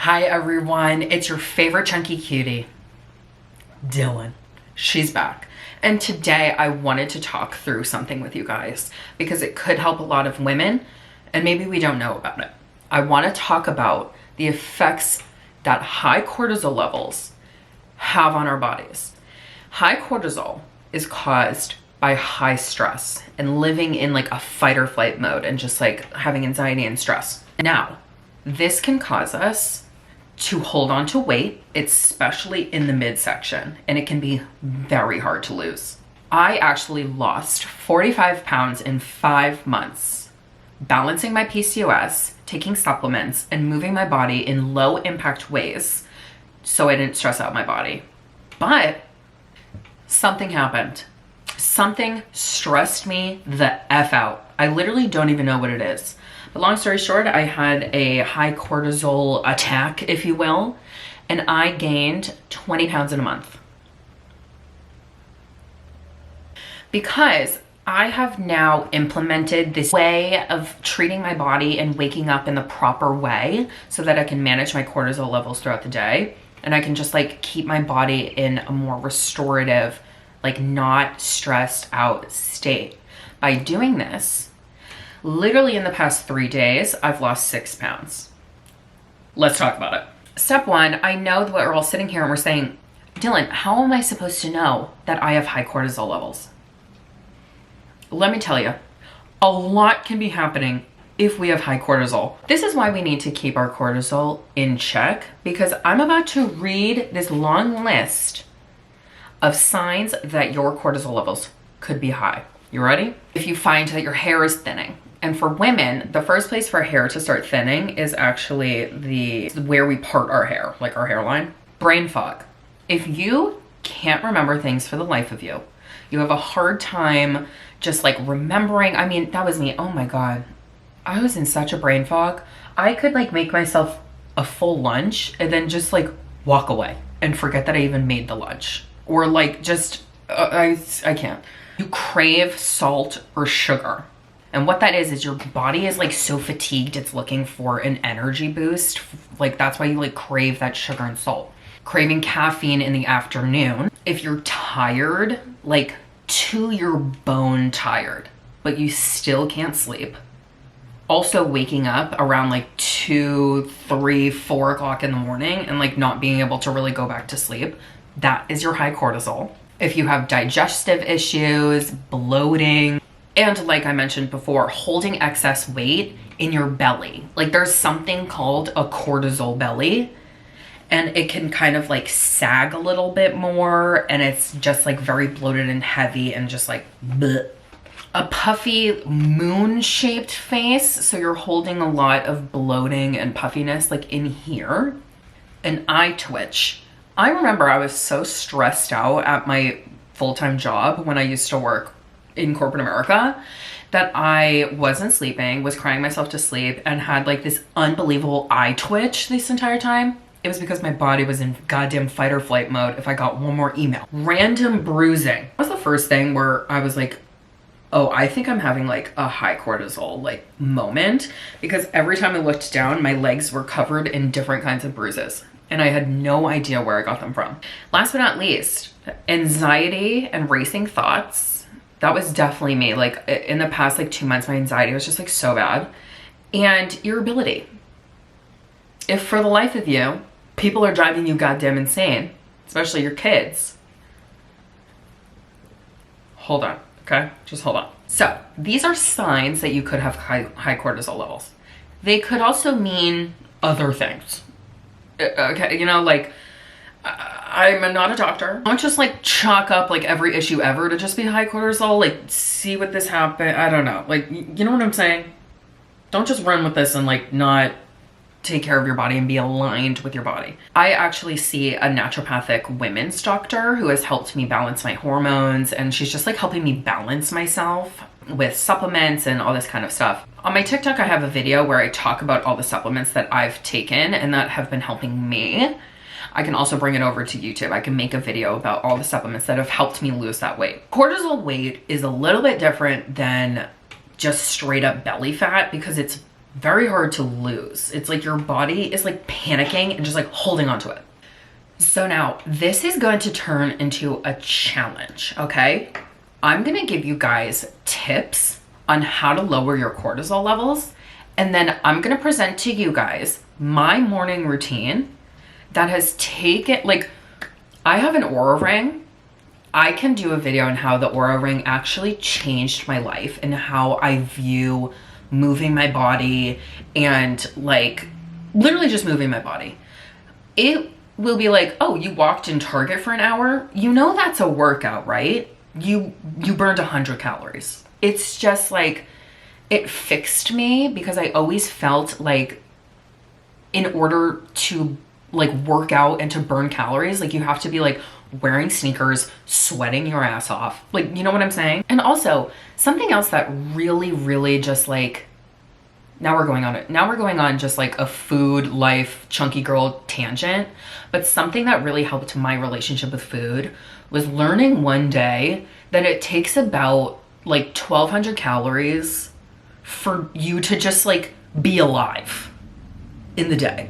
Hi everyone, it's your favorite chunky cutie, Dylan. She's back. And today I wanted to talk through something with you guys because it could help a lot of women and maybe we don't know about it. I want to talk about the effects that high cortisol levels have on our bodies. High cortisol is caused by high stress and living in like a fight or flight mode and just like having anxiety and stress. Now, this can cause us to hold on to weight, especially in the midsection, and it can be very hard to lose. I actually lost 45 pounds in 5 months, balancing my PCOS, taking supplements, and moving my body in low impact ways so I didn't stress out my body. But something happened. Something stressed me the F out. I literally don't even know what it is. But long story short, I had a high cortisol attack, if you will, and I gained 20 pounds in a month. Because I have now implemented this way of treating my body and waking up in the proper way so that I can manage my cortisol levels throughout the day. And I can just like keep my body in a more restorative, like not stressed out state. By doing this, literally in the past 3 days, I've lost 6 pounds. Let's talk about it. Step one, I know that we're all sitting here and we're saying, Dylan, how am I supposed to know that I have high cortisol levels? Let me tell you, a lot can be happening if we have high cortisol. This is why we need to keep our cortisol in check, because I'm about to read this long list of signs that your cortisol levels could be high. You ready? If you find that your hair is thinning, and for women, the first place for hair to start thinning is actually where we part our hair, like our hairline. Brain fog. If you can't remember things for the life of you, you have a hard time just like remembering. I mean, that was me. Oh my God. I was in such a brain fog. I could like make myself a full lunch and then just like walk away and forget that I even made the lunch. Or like just, I can't. You crave salt or sugar. And what that is your body is like so fatigued, it's looking for an energy boost. Like that's why you like crave that sugar and salt. Craving caffeine in the afternoon. If you're tired, like to your bone tired, but you still can't sleep. Also waking up around like 2, 3, 4 o'clock in the morning and like not being able to really go back to sleep. That is your high cortisol. If you have digestive issues, bloating, and like I mentioned before, holding excess weight in your belly. Like there's something called a cortisol belly, and it can kind of like sag a little bit more, and it's just like very bloated and heavy and just like bleh. A puffy moon-shaped face, so you're holding a lot of bloating and puffiness like in here. An eye twitch. I remember I was so stressed out at my full-time job when I used to work in corporate America that I wasn't sleeping, was crying myself to sleep, and had like this unbelievable eye twitch this entire time. It was because my body was in goddamn fight or flight mode if I got one more email. Random bruising. That was the first thing where I was like, oh, I think I'm having like a high cortisol like moment, because every time I looked down, my legs were covered in different kinds of bruises and I had no idea where I got them from. Last but not least, anxiety and racing thoughts. That was definitely me. Like in the past like 2 months, my anxiety was just like so bad. And irritability. If for the life of you, people are driving you goddamn insane, especially your kids. Hold on, okay? Just hold on. So these are signs that you could have high cortisol levels. They could also mean other things. Okay, you know, like I'm not a doctor. Don't just like chalk up like every issue ever to just be high cortisol. Like see what this happened. I don't know. Like, you know what I'm saying? Don't just run with this and like not take care of your body and be aligned with your body. I actually see a naturopathic women's doctor who has helped me balance my hormones, and she's just like helping me balance myself with supplements and all this kind of stuff. On my TikTok, I have a video where I talk about all the supplements that I've taken and that have been helping me. I can also bring it over to YouTube. I can make a video about all the supplements that have helped me lose that weight. Cortisol weight is a little bit different than just straight up belly fat because it's very hard to lose. It's like your body is like panicking and just like holding on to it. So now this is going to turn into a challenge, okay? I'm gonna give you guys tips on how to lower your cortisol levels. And then I'm gonna present to you guys my morning routine that has taken, like, I have an Aura ring. I can do a video on how the Aura ring actually changed my life and how I view moving my body and like literally just moving my body. It will be like, oh, you walked in Target for an hour. You know that's a workout, right? You burned 100 calories. It's just like, it fixed me because I always felt like in order to like work out and to burn calories, like you have to be like wearing sneakers, sweating your ass off. Like, you know what I'm saying? And also something else that really just like, now we're going on just like a food life chunky girl tangent, but something that really helped my relationship with food was learning one day that it takes about like 1,200 calories for you to just like be alive in the day.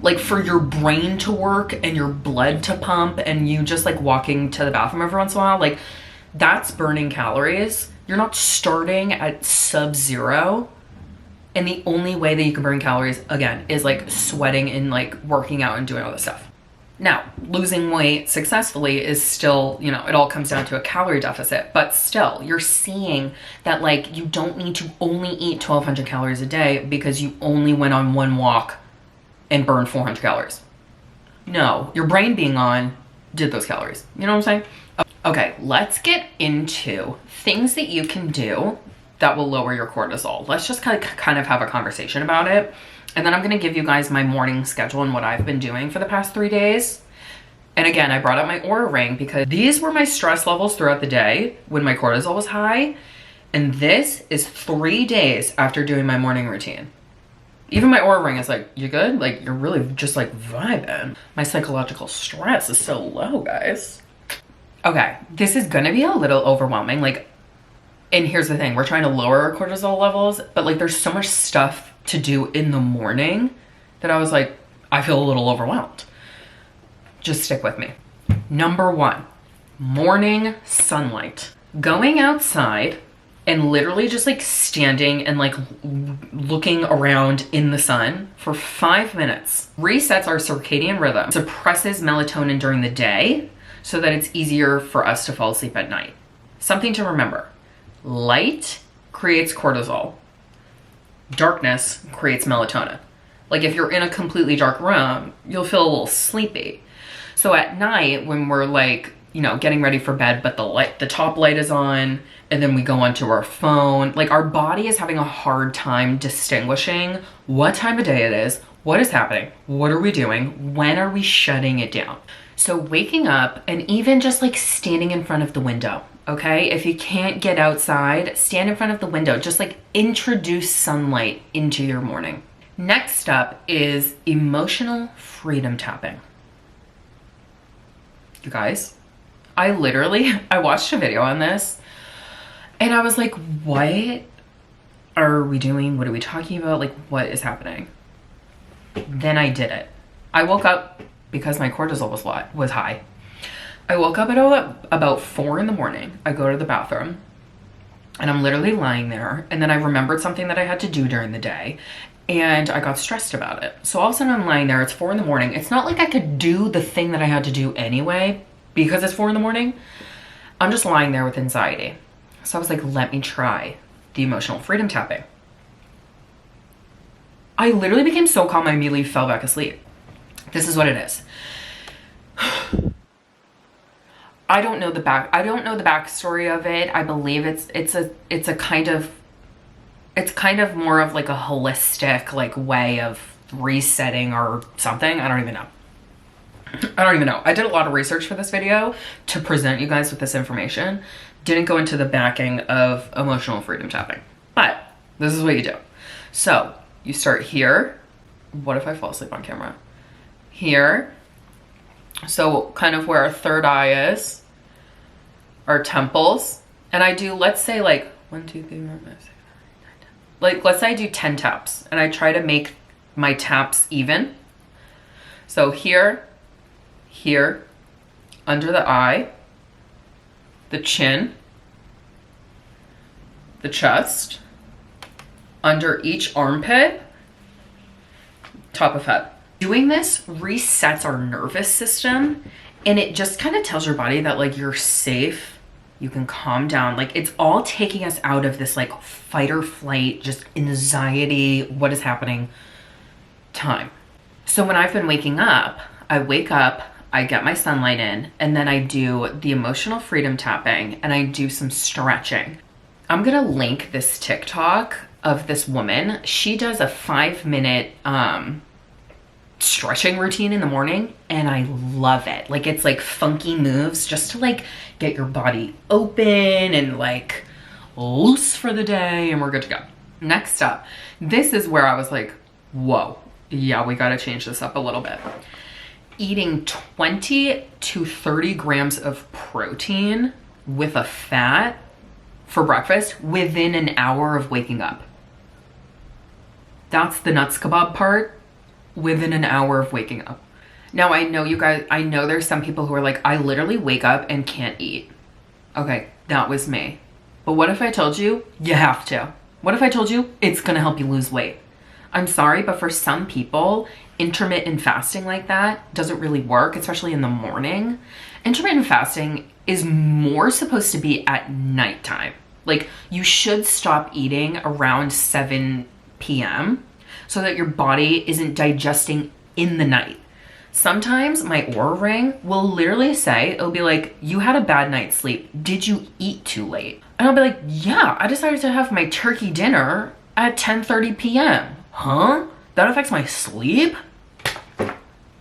Like for your brain to work and your blood to pump and you just like walking to the bathroom every once in a while, like that's burning calories. You're not starting at sub-zero. And the only way that you can burn calories, again, is like sweating and like working out and doing all this stuff. Now, losing weight successfully is still, you know, it all comes down to a calorie deficit, but still you're seeing that like you don't need to only eat 1,200 calories a day because you only went on one walk and burned 400 calories. No, your brain being on did those calories. You know what I'm saying? Okay, let's get into things that you can do that will lower your cortisol. Let's just kind of have a conversation about it. And then I'm gonna give you guys my morning schedule and what I've been doing for the past 3 days. And again, I brought up my Aura ring because these were my stress levels throughout the day when my cortisol was high. And this is 3 days after doing my morning routine. Even my Aura ring is like, you good? Like, you're really just like vibing. My psychological stress is so low, guys. Okay, this is gonna be a little overwhelming. Like, and here's the thing, we're trying to lower our cortisol levels, but like there's so much stuff to do in the morning that I was like, I feel a little overwhelmed. Just stick with me. Number 1, morning sunlight. Going outside and literally just like standing and like looking around in the sun for 5 minutes resets our circadian rhythm, suppresses melatonin during the day so that it's easier for us to fall asleep at night. Something to remember. Light creates cortisol. Darkness creates melatonin. Like if you're in a completely dark room, you'll feel a little sleepy. So at night when we're like, you know, getting ready for bed, but the top light is on and then we go onto our phone, like our body is having a hard time distinguishing what time of day it is, what is happening, what are we doing, when are we shutting it down. So waking up and even just like standing in front of the window. Okay, if you can't get outside, stand in front of the window. Just like introduce sunlight into your morning. Next up is emotional freedom tapping. You guys, I watched a video on this and I was like, what are we doing? What are we talking about? Like, what is happening? Then I did it. I woke up because my cortisol was high. I woke up at about 4 in the morning. I go to the bathroom and I'm literally lying there. And then I remembered something that I had to do during the day and I got stressed about it. So all of a sudden I'm lying there, it's 4 in the morning. It's not like I could do the thing that I had to do anyway because it's 4 in the morning. I'm just lying there with anxiety. So I was like, let me try the emotional freedom tapping. I literally became so calm, I immediately fell back asleep. This is what it is. I don't know the backstory of it. I believe it's kind of more of like a holistic like way of resetting or something. I don't even know. I did a lot of research for this video to present you guys with this information. Didn't go into the backing of emotional freedom tapping, but this is what you do. So you start here. What if I fall asleep on camera? Here. So kind of where our third eye is, our temples. And I do, let's say like 1, 2, 3, 4, 5, 6, 7, 8, 9, 10. Like, let's say I do 10 taps and I try to make my taps even. So here, here, under the eye, the chin, the chest, under each armpit, top of head. Doing this resets our nervous system, and it just kind of tells your body that like you're safe, you can calm down. Like it's all taking us out of this like fight or flight, just anxiety, what is happening time. So when I've been waking up, I wake up, I get my sunlight in, and then I do the emotional freedom tapping and I do some stretching. I'm gonna link this TikTok of this woman. She does a 5-minute stretching routine in the morning and I love it. Like it's like funky moves just to like get your body open and like loose for the day, and we're good to go. Next up, this is where I was like, whoa, yeah, we gotta change this up a little bit. Eating 20 to 30 grams of protein with a fat for breakfast within an hour of waking up. That's the nuts kebab part, within an hour of waking up. Now I know you guys, I know there's some people who are like, I literally wake up and can't eat. Okay, that was me. But what if I told you, you have to? What if I told you it's gonna help you lose weight? I'm sorry, but for some people, intermittent fasting like that doesn't really work, especially in the morning. Intermittent fasting is more supposed to be at nighttime. Like you should stop eating around 7 p.m. so that your body isn't digesting in the night. Sometimes my Oura ring will literally say, it'll be like, you had a bad night's sleep. Did you eat too late? And I'll be like, yeah, I decided to have my turkey dinner at 10:30 p.m. Huh? That affects my sleep?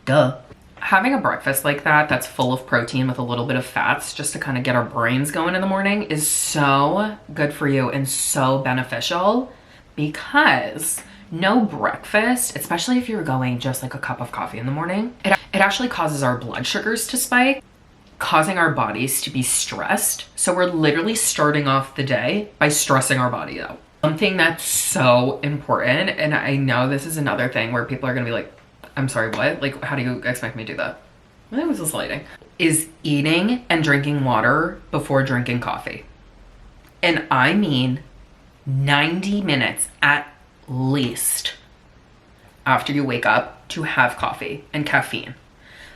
Duh. Having a breakfast like that that's full of protein with a little bit of fats just to kind of get our brains going in the morning is so good for you and so beneficial, because no breakfast, especially if you're going just like a cup of coffee in the morning, it actually causes our blood sugars to spike, causing our bodies to be stressed. So we're literally starting off the day by stressing our body out. Something that's so important, and I know this is another thing where people are gonna be like, I'm sorry, what? Like, how do you expect me to do that? That was just lighting. Is eating and drinking water before drinking coffee. And I mean 90 minutes at least after you wake up to have coffee and caffeine.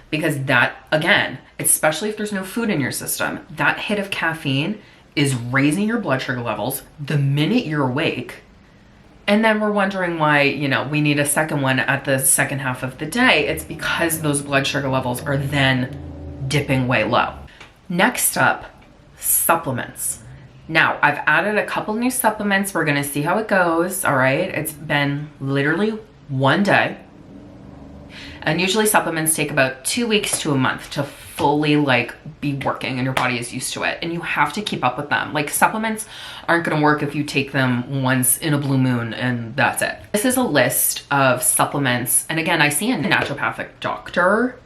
Because that, again, especially if there's no food in your system, that hit of caffeine is raising your blood sugar levels the minute you're awake. And then we're wondering why, you know, we need a second one at the second half of the day. It's because those blood sugar levels are then dipping way low. Next up, supplements. Now, I've added a couple new supplements. We're gonna see how it goes, all right? It's been literally one day. And usually supplements take about 2 weeks to a month to fully like be working and your body is used to it. And you have to keep up with them. Like supplements aren't gonna work if you take them once in a blue moon and that's it. This is a list of supplements. And again, I see a naturopathic doctor.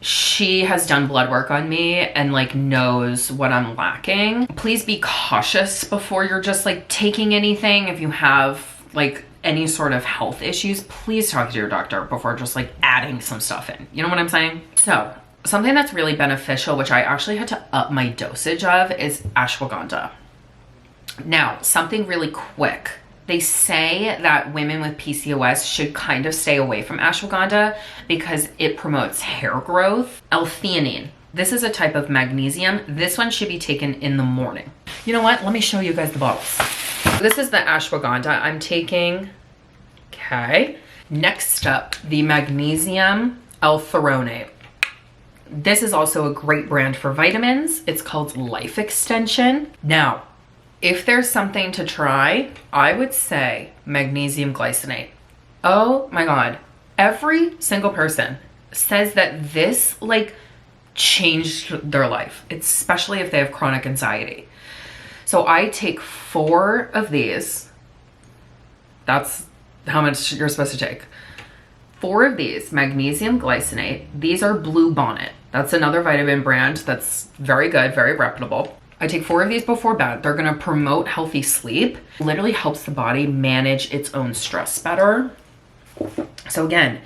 She has done blood work on me and like knows what I'm lacking. Please be cautious before you're just like taking anything. If you have like any sort of health issues, please talk to your doctor before just like adding some stuff in. You know what I'm saying? So something that's really beneficial, which I actually had to up my dosage of, is ashwagandha. Now, something really quick. They say that women with PCOS should kind of stay away from ashwagandha because it promotes hair growth. L-theanine. This is a type of magnesium. This one should be taken in the morning. You know what? Let me show you guys the bottles. This is the ashwagandha I'm taking. Okay. Next up, the magnesium L-threonate. This is also a great brand for vitamins. It's called Life Extension. Now, if there's something to try, I would say magnesium glycinate. Oh my God. Every single person says that this like changed their life, especially if they have chronic anxiety. So I take 4 of these. That's how much you're supposed to take. 4 of these, magnesium glycinate. These are Blue Bonnet. That's another vitamin brand that's very good, very reputable. I take 4 of these before bed. They're gonna promote healthy sleep. Literally helps the body manage its own stress better. So again,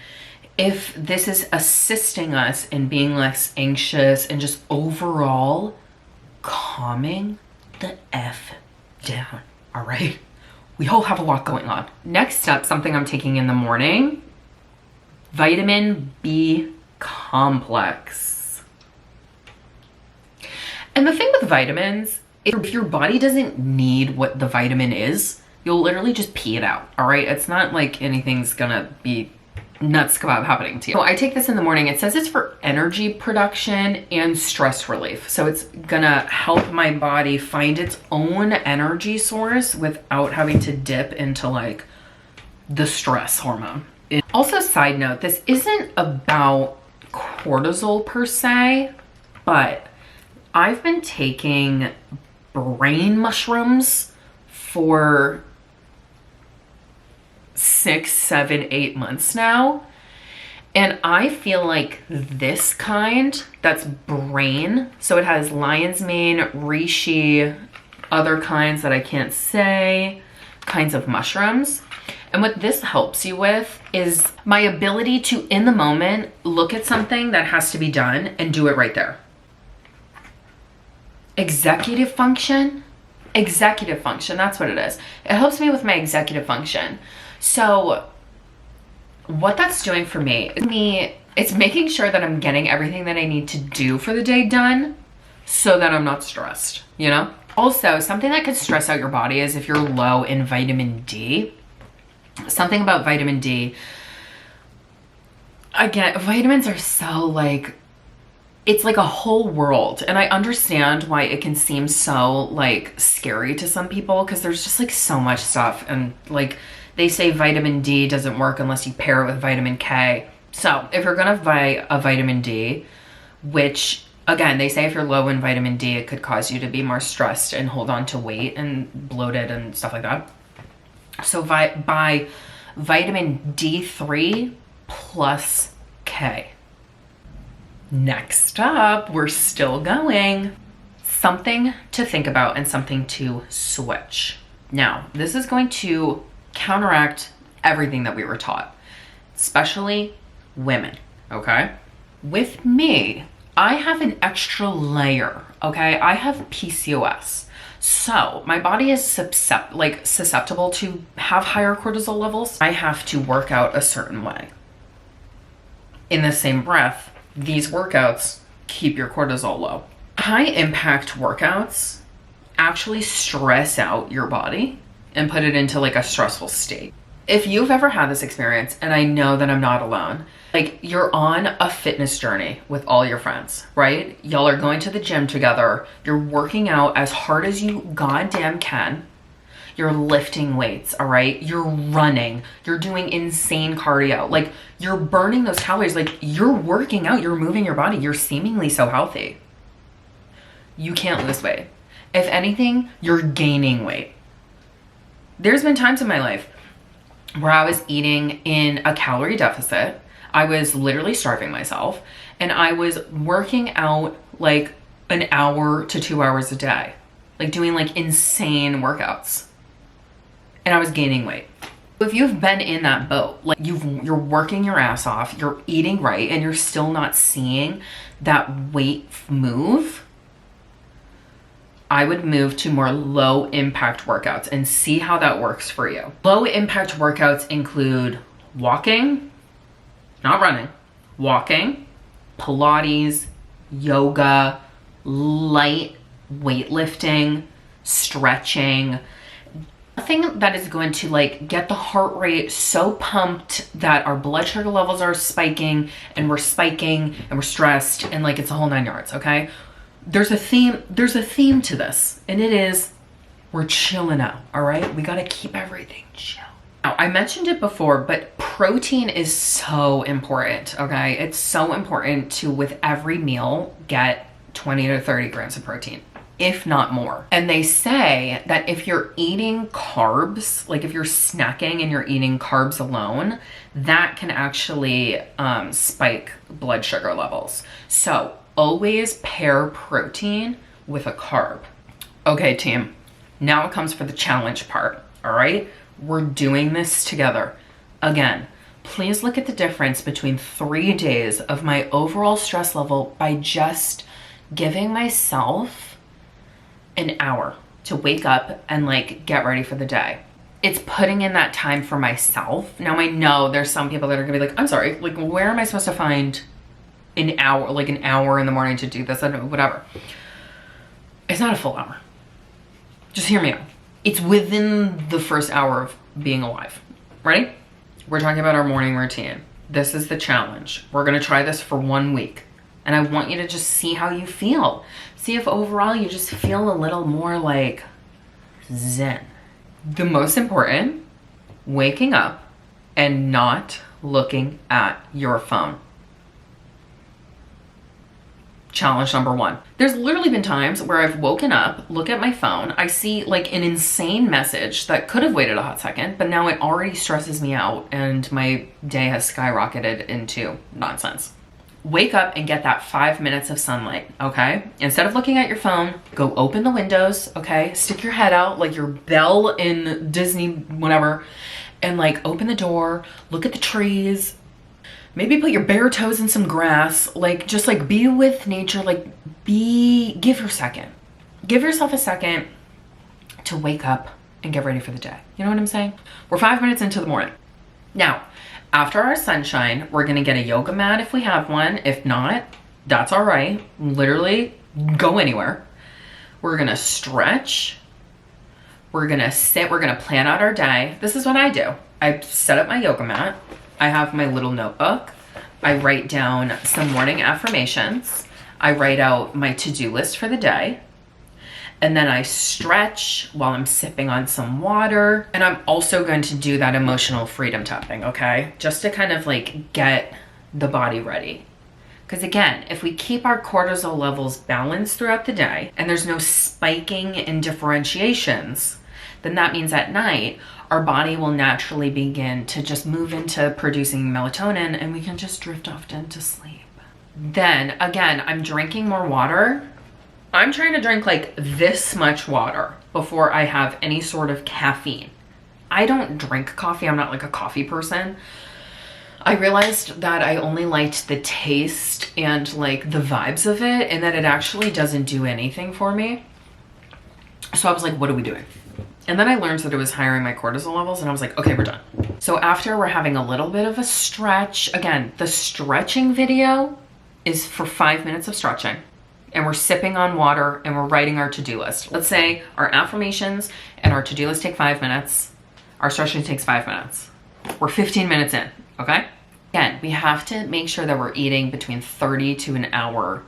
if this is assisting us in being less anxious and just overall calming the F down, all right? We all have a lot going on. Next up, something I'm taking in the morning, vitamin B complex. And the thing with vitamins, if your body doesn't need what the vitamin is, you'll literally just pee it out, all right? It's not like anything's gonna be nuts kebab happening to you. So I take this in the morning. It says it's for energy production and stress relief. So it's gonna help my body find its own energy source without having to dip into like the stress hormone. Also, side note, this isn't about cortisol per se, but I've been taking brain mushrooms for 6, 7, 8 months now. And I feel like this kind, that's brain, so it has lion's mane, reishi, other kinds that I can't say, kinds of mushrooms. And what this helps you with is my ability to, in the moment, look at something that has to be done and do it right there. Executive function, that's what it is. It helps me with my executive function. So what that's doing for me, it's making sure that I'm getting everything that I need to do for the day done so that I'm not stressed, you know? Also, something that could stress out your body is if you're low in vitamin D. Something about vitamin D, again, vitamins are so like, it's like a whole world. And I understand why it can seem so like scary to some people because there's just like so much stuff. And like they say vitamin D doesn't work unless you pair it with vitamin K. So if you're gonna buy a vitamin D, which again, they say if you're low in vitamin D, it could cause you to be more stressed and hold on to weight and bloated and stuff like that. So buy vitamin D3 plus K. Next up, we're still going. Something to think about and something to switch. Now, this is going to counteract everything that we were taught, especially women, okay? With me, I have an extra layer, okay? I have PCOS. So my body is susceptible to have higher cortisol levels. I have to work out a certain way. In the same breath, these workouts keep your cortisol low. High impact workouts actually stress out your body and put it into like a stressful state. If you've ever had this experience, and I know that I'm not alone, like you're on a fitness journey with all your friends, right? Y'all are going to the gym together. You're working out as hard as you goddamn can. You're lifting weights, all right? You're running. You're doing insane cardio. Like you're burning those calories. Like you're working out. You're moving your body. You're seemingly so healthy. You can't lose weight. If anything, you're gaining weight. There's been times in my life where I was eating in a calorie deficit. I was literally starving myself and I was working out like an hour to 2 hours a day, like doing like insane workouts, and I was gaining weight. If you've been in that boat, like you're working your ass off, you're eating right, and you're still not seeing that weight move, I would move to more low impact workouts and see how that works for you. Low impact workouts include walking, not running, walking, Pilates, yoga, light weightlifting, stretching, nothing that is going to like get the heart rate so pumped that our blood sugar levels are spiking and we're stressed and like it's a whole 9 yards, okay? There's a theme to this, and it is we're chilling out, all right? We gotta keep everything chill. Now, I mentioned it before, but protein is so important, okay? It's so important to, with every meal, get 20 to 30 grams of protein, if not more. And they say that if you're eating carbs, like if you're snacking and you're eating carbs alone, that can actually spike blood sugar levels. So always pair protein with a carb. Okay, team, now it comes for the challenge part, all right? We're doing this together. Again, please look at the difference between 3 days of my overall stress level by just giving myself an hour to wake up and like get ready for the day. It's putting in that time for myself. Now I know there's some people that are gonna be like, I'm sorry, like where am I supposed to find an hour, like an hour in the morning to do this? I don't know, whatever. It's not a full hour. Just hear me out. It's within the first hour of being alive. Ready? We're talking about our morning routine. This is the challenge. We're gonna try this for 1 week. And I want you to just see how you feel. See if overall you just feel a little more like zen. The most important, waking up and not looking at your phone. Challenge number 1. There's literally been times where I've woken up, look at my phone, I see like an insane message that could have waited a hot second, but now it already stresses me out and my day has skyrocketed into nonsense. Wake up and get that 5 minutes of sunlight, okay? Instead of looking at your phone, go open the windows, okay? Stick your head out like you're Belle in Disney, whatever, and like open the door, look at the trees, maybe put your bare toes in some grass, like just like be with nature, like give her a second. Give yourself a second to wake up and get ready for the day. You know what I'm saying? We're 5 minutes into the morning. Now, after our sunshine, we're gonna get a yoga mat if we have one. If not, that's all right. Literally go anywhere. We're gonna stretch. We're gonna sit, we're gonna plan out our day. This is what I do. I set up my yoga mat. I have my little notebook. I write down some morning affirmations. I write out my to-do list for the day. And then I stretch while I'm sipping on some water. And I'm also going to do that emotional freedom tapping, okay? Just to kind of like get the body ready. Because again, if we keep our cortisol levels balanced throughout the day and there's no spiking in differentiations, then that means at night, our body will naturally begin to just move into producing melatonin and we can just drift off into sleep. Then again, I'm drinking more water. I'm trying to drink like this much water before I have any sort of caffeine. I don't drink coffee. I'm not like a coffee person. I realized that I only liked the taste and like the vibes of it and that it actually doesn't do anything for me. So I was like, what are we doing? And then I learned that it was higher my cortisol levels and I was like, okay, we're done. So after we're having a little bit of a stretch, again, the stretching video is for 5 minutes of stretching and we're sipping on water and we're writing our to-do list. Let's say our affirmations and our to-do list take 5 minutes. Our stretching takes 5 minutes. We're 15 minutes in, okay? Again, we have to make sure that we're eating between 30 to an hour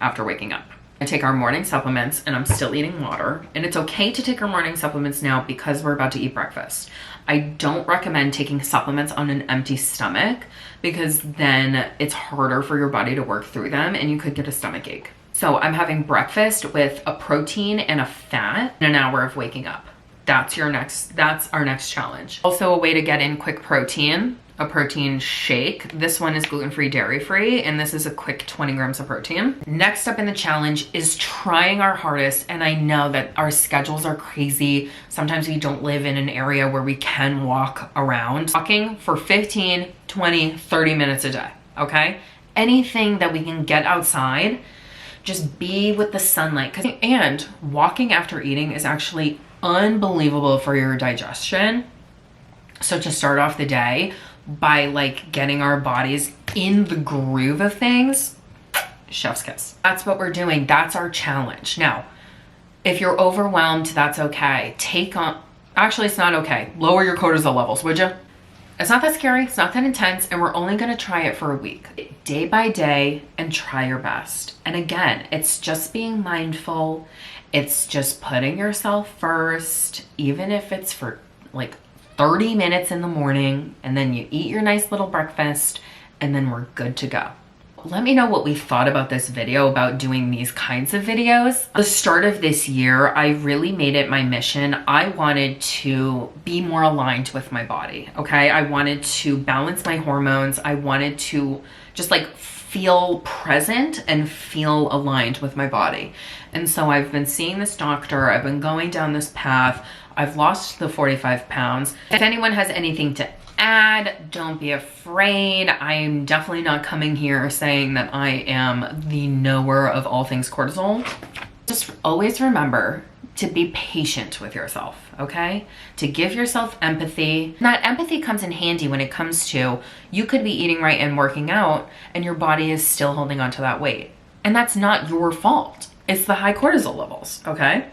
after waking up. I take our morning supplements and I'm still eating water. And it's okay to take our morning supplements now because we're about to eat breakfast. I don't recommend taking supplements on an empty stomach because then it's harder for your body to work through them and you could get a stomach ache. So I'm having breakfast with a protein and a fat in an hour of waking up. That's our next challenge. Also a way to get in quick protein, a protein shake. This one is gluten-free, dairy-free, and this is a quick 20 grams of protein. Next up in the challenge is trying our hardest, and I know that our schedules are crazy. Sometimes we don't live in an area where we can walk around. Walking for 15, 20, 30 minutes a day, okay? Anything that we can get outside, just be with the sunlight. And walking after eating is actually unbelievable for your digestion. So to start off the day by like getting our bodies in the groove of things, chef's kiss. That's what we're doing. That's our challenge. Now, if you're overwhelmed, that's okay. Actually, it's not okay. Lower your cortisol levels, would you? It's not that scary. It's not that intense. And we're only going to try it for a week, day by day, and try your best. And again, it's just being mindful. It's just putting yourself first, even if it's for like 30 minutes in the morning, and then you eat your nice little breakfast, and then we're good to go. Let me know what we thought about this video, about doing these kinds of videos. The start of this year, I really made it my mission. I wanted to be more aligned with my body, okay? I wanted to balance my hormones. I wanted to just like feel present and feel aligned with my body. And so I've been seeing this doctor, I've been going down this path, I've lost the 45 pounds. If anyone has anything to add, don't be afraid. I'm definitely not coming here saying that I am the knower of all things cortisol. Just always remember to be patient with yourself, okay? To give yourself empathy. And that empathy comes in handy when it comes to you could be eating right and working out and your body is still holding on to that weight. And that's not your fault. It's the high cortisol levels, okay?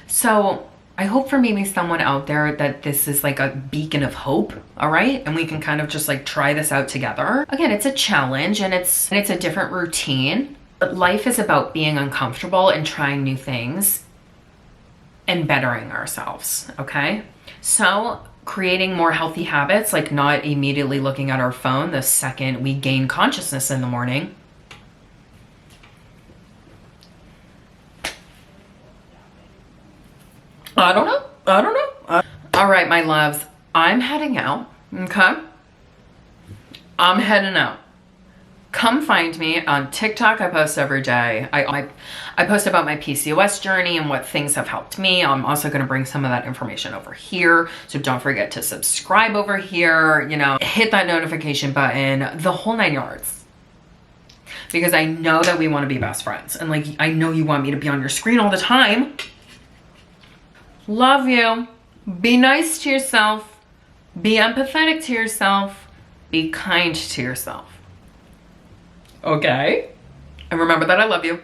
So I hope for maybe someone out there that this is like a beacon of hope, all right? And we can kind of just like try this out together. Again, it's a challenge and it's a different routine, but life is about being uncomfortable and trying new things and bettering ourselves, okay? So creating more healthy habits, like not immediately looking at our phone the second we gain consciousness in the morning. I don't know. All right, my loves, I'm heading out, okay? I'm heading out. Come find me on TikTok. I post every day. I post about my PCOS journey and what things have helped me. I'm also going to bring some of that information over here. So don't forget to subscribe over here, you know, hit that notification button, the whole 9 yards. Because I know that we want to be best friends. And like, I know you want me to be on your screen all the time. Love you. Be nice to yourself. Be empathetic to yourself. Be kind to yourself. Okay? And remember that I love you.